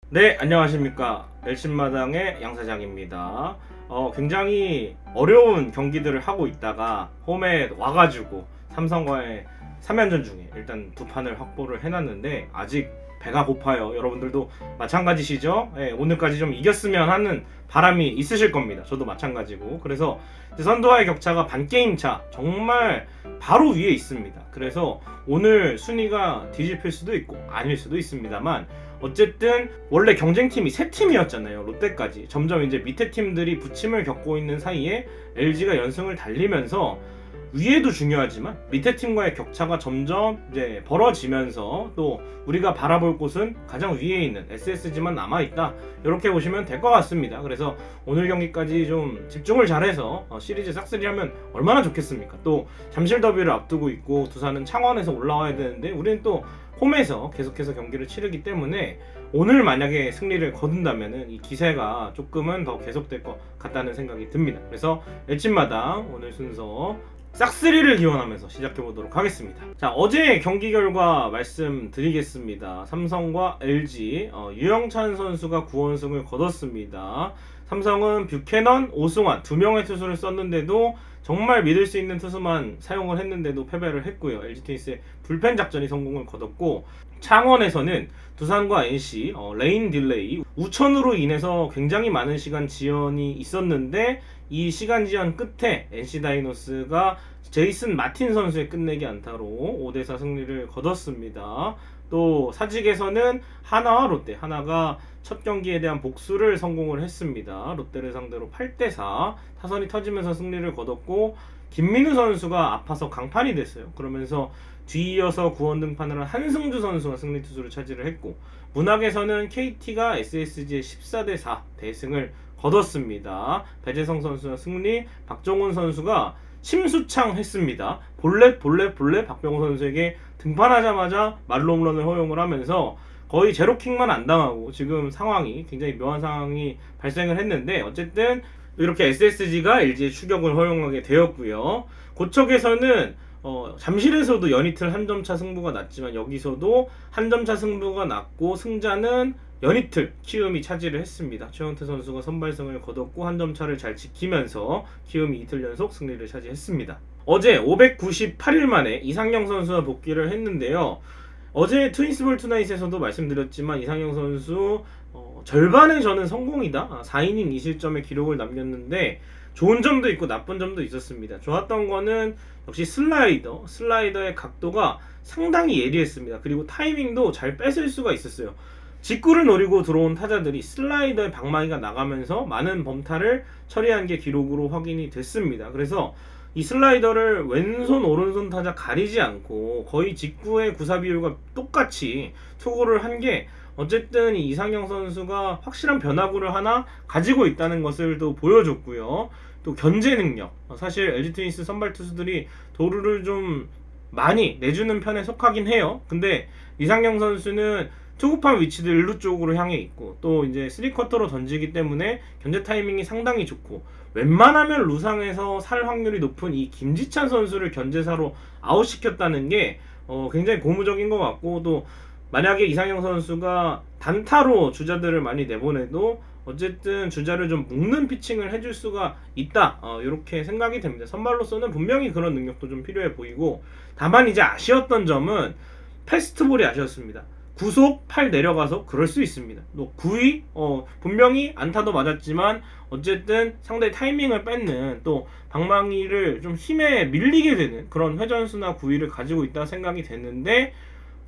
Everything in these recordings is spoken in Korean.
네, 안녕하십니까. 엘신마당의 양사장입니다. 굉장히 어려운 경기들을 하고 있다가 홈에 와가지고 삼성과의 3연전 중에 일단 두 판을 확보를 해놨는데 아직 배가 고파요. 여러분들도 마찬가지시죠? 예, 오늘까지 좀 이겼으면 하는 바람이 있으실 겁니다. 저도 마찬가지고. 그래서 선두와의 격차가 반 게임 차, 정말 바로 위에 있습니다. 그래서 오늘 순위가 뒤집힐 수도 있고 아닐 수도 있습니다만, 어쨌든 원래 경쟁팀이 세 팀이었잖아요. 롯데까지. 점점 이제 밑에 팀들이 부침을 겪고 있는 사이에 LG가 연승을 달리면서 위에도 중요하지만 밑에 팀과의 격차가 점점 이제 벌어지면서 또 우리가 바라볼 곳은 가장 위에 있는 SSG만 남아있다, 이렇게 보시면 될 것 같습니다. 그래서 오늘 경기까지 좀 집중을 잘해서 시리즈 싹쓸이 하면 얼마나 좋겠습니까. 또 잠실 더비를 앞두고 있고 두산은 창원에서 올라와야 되는데 우리는 또 홈에서 계속해서 경기를 치르기 때문에 오늘 만약에 승리를 거둔다면 이 기세가 조금은 더 계속될 것 같다는 생각이 듭니다. 그래서 엘진마당 오늘 순서 싹쓸이를 기원하면서 시작해보도록 하겠습니다. 자, 어제 경기 결과 말씀드리겠습니다. 삼성과 LG, 유영찬 선수가 9원승을 거뒀습니다. 삼성은 뷰캐넌, 오승환 두 명의 투수를 썼는데도 정말 믿을 수 있는 투수만 사용을 했는데도 패배를 했고요. LG 트윈스의 불펜 작전이 성공을 거뒀고, 창원에서는 두산과 NC 레인 딜레이, 우천으로 인해서 굉장히 많은 시간 지연이 있었는데 이 시간 지연 끝에 NC 다이노스가 제이슨 마틴 선수의 끝내기 안타로 5대4 승리를 거뒀습니다. 또 사직에서는 하나와 롯데, 하나가 첫 경기에 대한 복수를 성공을 했습니다. 롯데를 상대로 8대4 타선이 터지면서 승리를 거뒀고, 김민우 선수가 아파서 강판이 됐어요. 그러면서 뒤이어서 구원 등판을 한 한승주 선수가 승리 투수를 차지를 했고, 문학에서는 KT가 SSG의 14대4 대승을 거뒀습니다. 배재성 선수가 승리, 박정훈 선수가 심수창했습니다. 볼넷 박병호 선수에게 등판하자마자 말로 홈런을 허용을 하면서 거의 제로킥만 안 당하고 지금 상황이 굉장히 묘한 상황이 발생을 했는데, 어쨌든 이렇게 SSG가 LG의 추격을 허용하게 되었고요. 고척에서는 잠실에서도 연이틀 한 점차 승부가 났지만 여기서도 한 점차 승부가 났고 승자는 연이틀 키움이 차지를 했습니다. 최영태 선수가 선발승을 거뒀고 한 점차를 잘 지키면서 키움이 이틀 연속 승리를 차지했습니다. 어제 598일 만에 이상영 선수가 복귀를 했는데요. 어제 트윈스볼 투나잇에서도 말씀드렸지만 이상영 선수 절반의 저는 성공이다, 4이닝 2실점의 기록을 남겼는데 좋은 점도 있고 나쁜 점도 있었습니다. 좋았던 거는 역시 슬라이더의 각도가 상당히 예리했습니다. 그리고 타이밍도 잘 뺏을 수가 있었어요. 직구를 노리고 들어온 타자들이 슬라이더의 방망이가 나가면서 많은 범타를 처리한 게 기록으로 확인이 됐습니다. 그래서 이 슬라이더를 왼손 오른손 타자 가리지 않고 거의 직구의 구사 비율과 똑같이 투구를 한 게 어쨌든 이 이상영 선수가 확실한 변화구를 하나 가지고 있다는 것을 또 보여줬고요. 또 견제 능력, 사실 LG 트윈스 선발 투수들이 도루를 좀 많이 내주는 편에 속하긴 해요. 근데 이상영 선수는 투구판 위치도 일루 쪽으로 향해 있고 또 이제 3쿼터로 던지기 때문에 견제 타이밍이 상당히 좋고, 웬만하면 루상에서 살 확률이 높은 이 김지찬 선수를 견제사로 아웃시켰다는 게 굉장히 고무적인 것 같고, 또 만약에 이상영 선수가 단타로 주자들을 많이 내보내도 어쨌든 주자를 좀 묶는 피칭을 해줄 수가 있다, 이렇게 생각이 됩니다. 선발로서는 분명히 그런 능력도 좀 필요해 보이고, 다만 이제 아쉬웠던 점은 패스트볼이 아쉬웠습니다. 구속 8 내려가서 그럴 수 있습니다. 또 9위 분명히 안타도 맞았지만 어쨌든 상대의 타이밍을 뺏는, 또 방망이를 좀 힘에 밀리게 되는 그런 회전수나 구위를 가지고 있다 생각이 됐는데,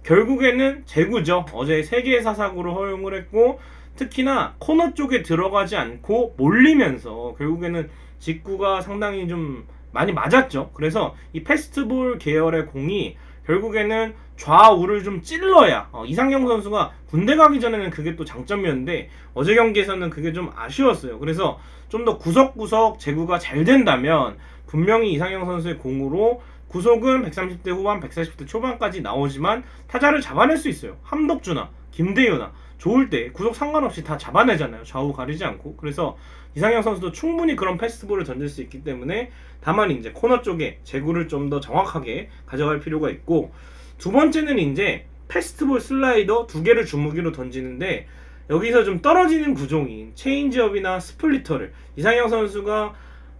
결국에는 제구죠. 어제 3개의 사사구를 허용을 했고 특히나 코너 쪽에 들어가지 않고 몰리면서 결국에는 직구가 상당히 좀 많이 맞았죠. 그래서 이 패스트볼 계열의 공이 결국에는 좌우를 좀 찔러야, 이상영 선수가 군대 가기 전에는 그게 또 장점이었는데 어제 경기에서는 그게 좀 아쉬웠어요. 그래서 좀 더 구석구석 제구가 잘 된다면 분명히 이상영 선수의 공으로 구속은 130대 후반, 140대 초반까지 나오지만 타자를 잡아낼 수 있어요. 함덕주나 김대유나 좋을 때 구속 상관없이 다 잡아내잖아요. 좌우 가리지 않고. 그래서 이상영 선수도 충분히 그런 패스트볼을 던질 수 있기 때문에, 다만 이제 코너 쪽에 제구를 좀 더 정확하게 가져갈 필요가 있고, 두 번째는 이제 패스트볼 슬라이더 2개를 주무기로 던지는데 여기서 좀 떨어지는 구종인 체인지업이나 스플리터를 이상형 선수가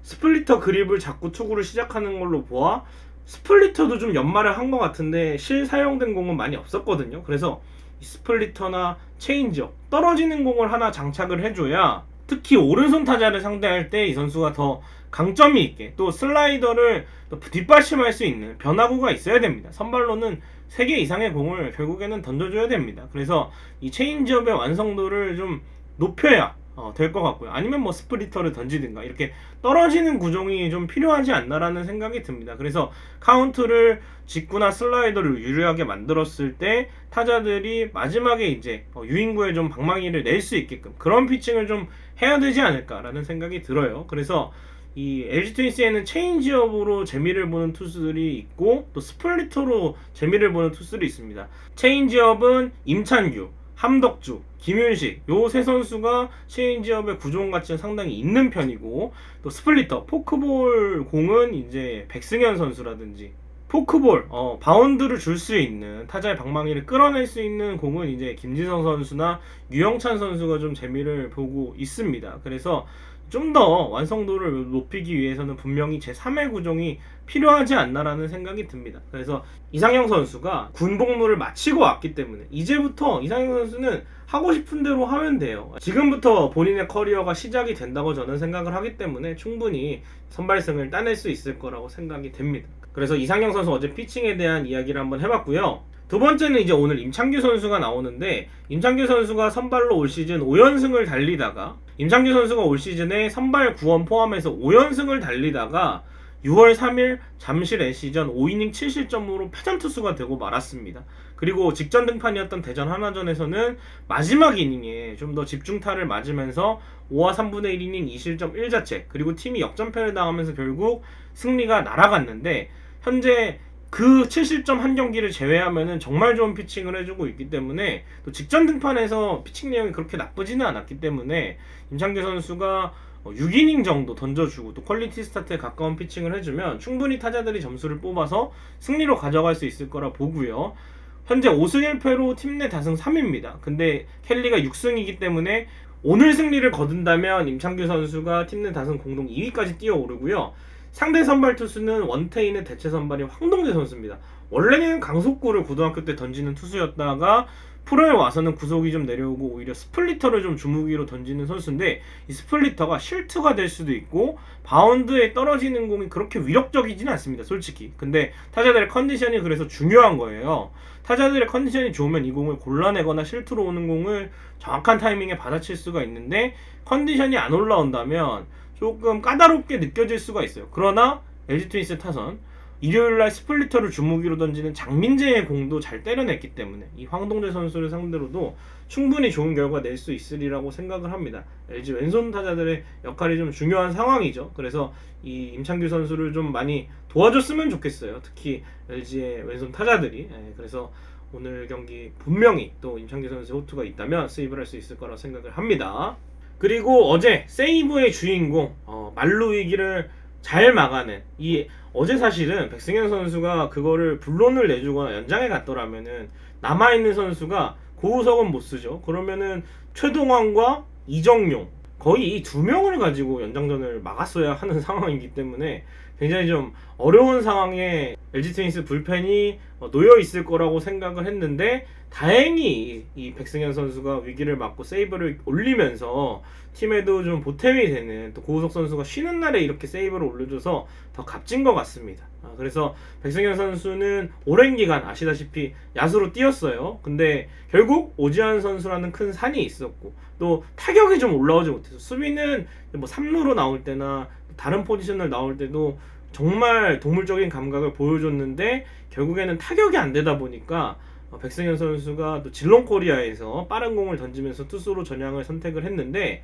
스플리터 그립을 자꾸 투구를 시작하는 걸로 보아 스플리터도 좀 연마를 한 것 같은데 실사용된 공은 많이 없었거든요. 그래서 이 스플리터나 체인지업 떨어지는 공을 하나 장착을 해줘야 특히 오른손 타자를 상대할 때 이 선수가 더 강점이 있게 또 슬라이더를 또 뒷받침할 수 있는 변화구가 있어야 됩니다. 선발로는 3개 이상의 공을 결국에는 던져줘야 됩니다. 그래서 이 체인지업의 완성도를 좀 높여야 될 것 같고요. 아니면 뭐 스플리터를 던지든가 이렇게 떨어지는 구종이 좀 필요하지 않나라는 생각이 듭니다. 그래서 카운트를 직구나 슬라이더를 유리하게 만들었을 때 타자들이 마지막에 이제 유인구에 좀 방망이를 낼 수 있게끔 그런 피칭을 좀 해야 되지 않을까라는 생각이 들어요. 그래서 이 LG 트윈스에는 체인지업으로 재미를 보는 투수들이 있고 또 스플리터로 재미를 보는 투수들이 있습니다. 체인지업은 임찬규, 함덕주, 김윤식 요 세 선수가 체인지업의 구종 가치는 상당히 있는 편이고 또 스플리터, 포크볼 공은 이제 백승현 선수라든지 포크볼, 바운드를 줄 수 있는 타자의 방망이를 끌어낼 수 있는 공은 이제 김지성 선수나 유영찬 선수가 좀 재미를 보고 있습니다. 그래서 좀 더 완성도를 높이기 위해서는 분명히 제3의 구종이 필요하지 않나라는 생각이 듭니다. 그래서 이상형 선수가 군복무를 마치고 왔기 때문에 이제부터 이상형 선수는 하고 싶은 대로 하면 돼요. 지금부터 본인의 커리어가 시작이 된다고 저는 생각을 하기 때문에 충분히 선발승을 따낼 수 있을 거라고 생각이 됩니다. 그래서 이상형 선수 어제 피칭에 대한 이야기를 한번 해봤고요. 두 번째는 이제 오늘 임창규 선수가 나오는데 임창규 선수가 선발로 올 시즌 5연승을 달리다가 임창규 선수가 올 시즌에 선발 9원 포함해서 5연승을 달리다가 6월 3일 잠실 NC전 5이닝 7실점으로 패전투수가 되고 말았습니다. 그리고 직전 등판이었던 대전 하나전에서는 마지막 이닝에 좀 더 집중타를 맞으면서 5와 3분의 1이닝 2실점 1자책 그리고 팀이 역전패를 당하면서 결국 승리가 날아갔는데 현재 그 7실점 한 경기를 제외하면은 정말 좋은 피칭을 해주고 있기 때문에 또 직전 등판에서 피칭 내용이 그렇게 나쁘지는 않았기 때문에 임창규 선수가 6이닝 정도 던져주고 또 퀄리티 스타트에 가까운 피칭을 해주면 충분히 타자들이 점수를 뽑아서 승리로 가져갈 수 있을 거라 보고요. 현재 5승 1패로 팀 내 다승 3위입니다. 근데 켈리가 6승이기 때문에 오늘 승리를 거둔다면 임창규 선수가 팀 내 다승 공동 2위까지 뛰어오르고요. 상대 선발 투수는 원태인의 대체 선발인 황동재 선수입니다. 원래는 강속구를 고등학교 때 던지는 투수였다가 프로에 와서는 구속이 좀 내려오고 오히려 스플리터를 좀 주무기로 던지는 선수인데 이 스플리터가 실투가 될 수도 있고 바운드에 떨어지는 공이 그렇게 위력적이지는 않습니다. 솔직히. 근데 타자들의 컨디션이 그래서 중요한 거예요. 타자들의 컨디션이 좋으면 이 공을 골라내거나 실투로 오는 공을 정확한 타이밍에 받아칠 수가 있는데 컨디션이 안 올라온다면 조금 까다롭게 느껴질 수가 있어요. 그러나 LG 트윈스 타선 일요일날 스플리터를 주무기로 던지는 장민재의 공도 잘 때려냈기 때문에 이 황동재 선수를 상대로도 충분히 좋은 결과 낼 수 있으리라고 생각을 합니다. LG 왼손 타자들의 역할이 좀 중요한 상황이죠. 그래서 이 임창규 선수를 좀 많이 도와줬으면 좋겠어요. 특히 LG의 왼손 타자들이. 그래서 오늘 경기 분명히 또 임창규 선수의 호투가 있다면 세이브를 할 수 있을 거라고 생각을 합니다. 그리고 어제 세이브의 주인공 만루 위기를 잘 막아낸 이 어제 사실은 백승현 선수가 그거를 불론을 내주거나 연장에 갔더라면은 남아있는 선수가 고우석은 못 쓰죠. 그러면은 최동환과 이정용 거의 이 두 명을 가지고 연장전을 막았어야 하는 상황이기 때문에 굉장히 좀 어려운 상황에 LG 트윈스 불펜이 놓여 있을 거라고 생각을 했는데 다행히 이 백승현 선수가 위기를 맞고 세이브를 올리면서 팀에도 좀 보탬이 되는 또 고우석 선수가 쉬는 날에 이렇게 세이브를 올려줘서 더 값진 것 같습니다. 그래서 백승현 선수는 오랜 기간 아시다시피 야수로 뛰었어요. 근데 결국 오지환 선수라는 큰 산이 있었고 또 타격이 좀 올라오지 못해서 수비는 뭐 3루로 나올 때나 다른 포지션을 나올 때도 정말 동물적인 감각을 보여줬는데 결국에는 타격이 안 되다 보니까 백승현 선수가 또 질롱코리아에서 빠른 공을 던지면서 투수로 전향을 선택을 했는데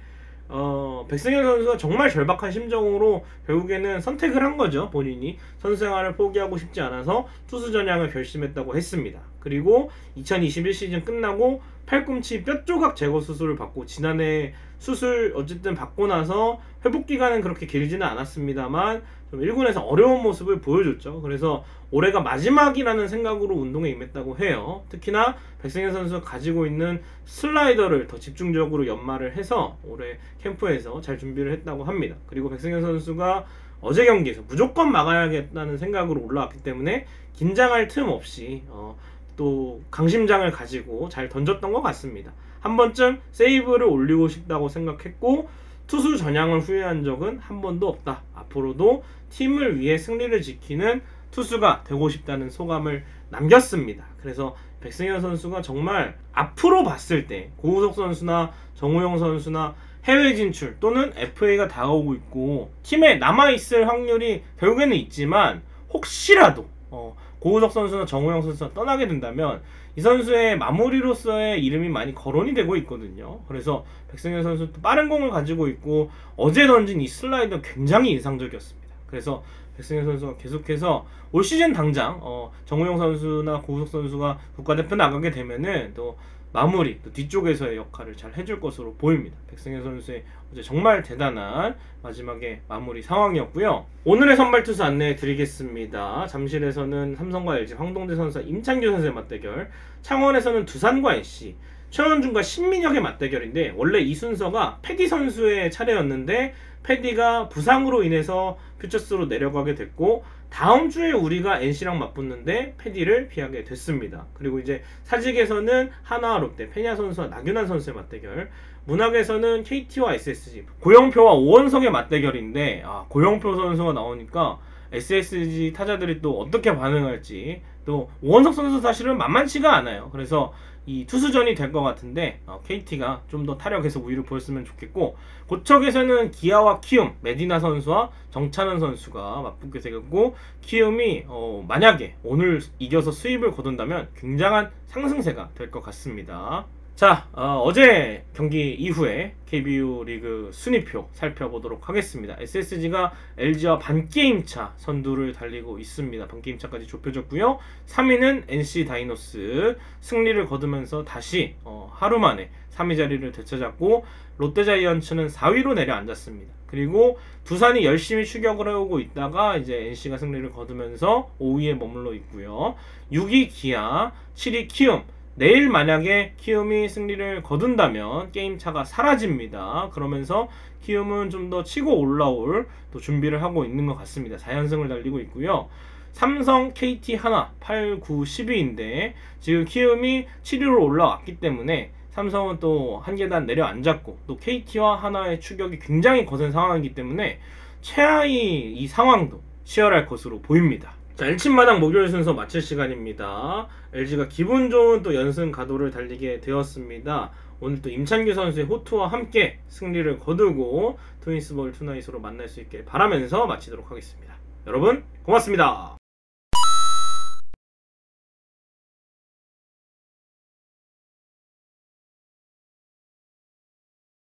백승현 선수가 정말 절박한 심정으로 결국에는 선택을 한 거죠. 본인이 선수 생활을 포기하고 싶지 않아서 투수 전향을 결심했다고 했습니다. 그리고 2021 시즌 끝나고 팔꿈치 뼈조각 제거 수술을 받고, 지난해 수술 어쨌든 받고 나서 회복 기간은 그렇게 길지는 않았습니다만 좀 1군에서 어려운 모습을 보여줬죠. 그래서 올해가 마지막이라는 생각으로 운동에 임했다고 해요. 특히나 백승현 선수가 가지고 있는 슬라이더를 더 집중적으로 연마를 해서 올해 캠프에서 잘 준비를 했다고 합니다. 그리고 백승현 선수가 어제 경기에서 무조건 막아야겠다는 생각으로 올라왔기 때문에 긴장할 틈 없이 또 강심장을 가지고 잘 던졌던 것 같습니다. 한 번쯤 세이브를 올리고 싶다고 생각했고, 투수 전향을 후회한 적은 한 번도 없다. 앞으로도 팀을 위해 승리를 지키는 투수가 되고 싶다는 소감을 남겼습니다. 그래서 백승현 선수가 정말 앞으로 봤을 때 고우석 선수나 정우영 선수나 해외 진출 또는 FA가 다가오고 있고 팀에 남아있을 확률이 결국에는 있지만, 혹시라도 고우석 선수나 정우영 선수가 떠나게 된다면 이 선수의 마무리로서의 이름이 많이 거론이 되고 있거든요. 그래서 백승현 선수도 빠른 공을 가지고 있고 어제 던진 이 슬라이더 굉장히 인상적이었습니다. 그래서 백승현 선수가 계속해서 올 시즌 당장 정우영 선수나 고우석 선수가 국가대표 나가게 되면은 또 마무리, 또 뒤쪽에서의 역할을 잘 해줄 것으로 보입니다. 백승현 선수의 어제 정말 대단한 마지막에 마무리 상황이었고요. 오늘의 선발 투수 안내해 드리겠습니다. 잠실에서는 삼성과 LG 황동재 선수와 임창규 선수의 맞대결, 창원에서는 두산과 NC, 최원준과 신민혁의 맞대결인데, 원래 이 순서가 패디 선수의 차례였는데 패디가 부상으로 인해서 퓨처스로 내려가게 됐고, 다음 주에 우리가 NC랑 맞붙는데 패디를 피하게 됐습니다. 그리고 이제 사직에서는 하나와 롯데, 페냐 선수와 나균환 선수의 맞대결, 문학에서는 KT와 SSG, 고영표와 오원석의 맞대결인데, 고영표 선수가 나오니까 SSG 타자들이 또 어떻게 반응할지, 또 오원석 선수 사실은 만만치가 않아요. 그래서 이 투수전이 될 것 같은데 KT가 좀 더 타력해서 우위를 보였으면 좋겠고, 고척에서는 기아와 키움, 메디나 선수와 정찬원 선수가 맞붙게 되겠고, 키움이 만약에 오늘 이겨서 수입을 거둔다면 굉장한 상승세가 될 것 같습니다. 자, 어제 경기 이후에 KBO 리그 순위표 살펴보도록 하겠습니다. SSG가 LG와 반게임차 선두를 달리고 있습니다. 반게임차까지 좁혀졌고요. 3위는 NC 다이노스, 승리를 거두면서 다시 하루 만에 3위 자리를 되찾았고, 롯데자이언츠는 4위로 내려앉았습니다. 그리고 두산이 열심히 추격을 해오고 있다가 이제 NC가 승리를 거두면서 5위에 머물러 있고요. 6위 기아, 7위 키움. 내일 만약에 키움이 승리를 거둔다면 게임차가 사라집니다. 그러면서 키움은 좀 더 치고 올라올 또 준비를 하고 있는 것 같습니다. 4연승을 달리고 있고요. 삼성, KT, 하나 8, 9, 10위인데 지금 키움이 7위로 올라왔기 때문에 삼성은 또 한 계단 내려앉았고, 또 KT와 하나의 추격이 굉장히 거센 상황이기 때문에 최하위 이 상황도 치열할 것으로 보입니다. 자, 1침마당 목요일 순서 마칠 시간입니다. LG가 기분 좋은 또 연승 가도를 달리게 되었습니다. 오늘 또 임찬규 선수의 호투와 함께 승리를 거두고 트윈스볼 투나잇으로 만날 수 있길 바라면서 마치도록 하겠습니다. 여러분 고맙습니다.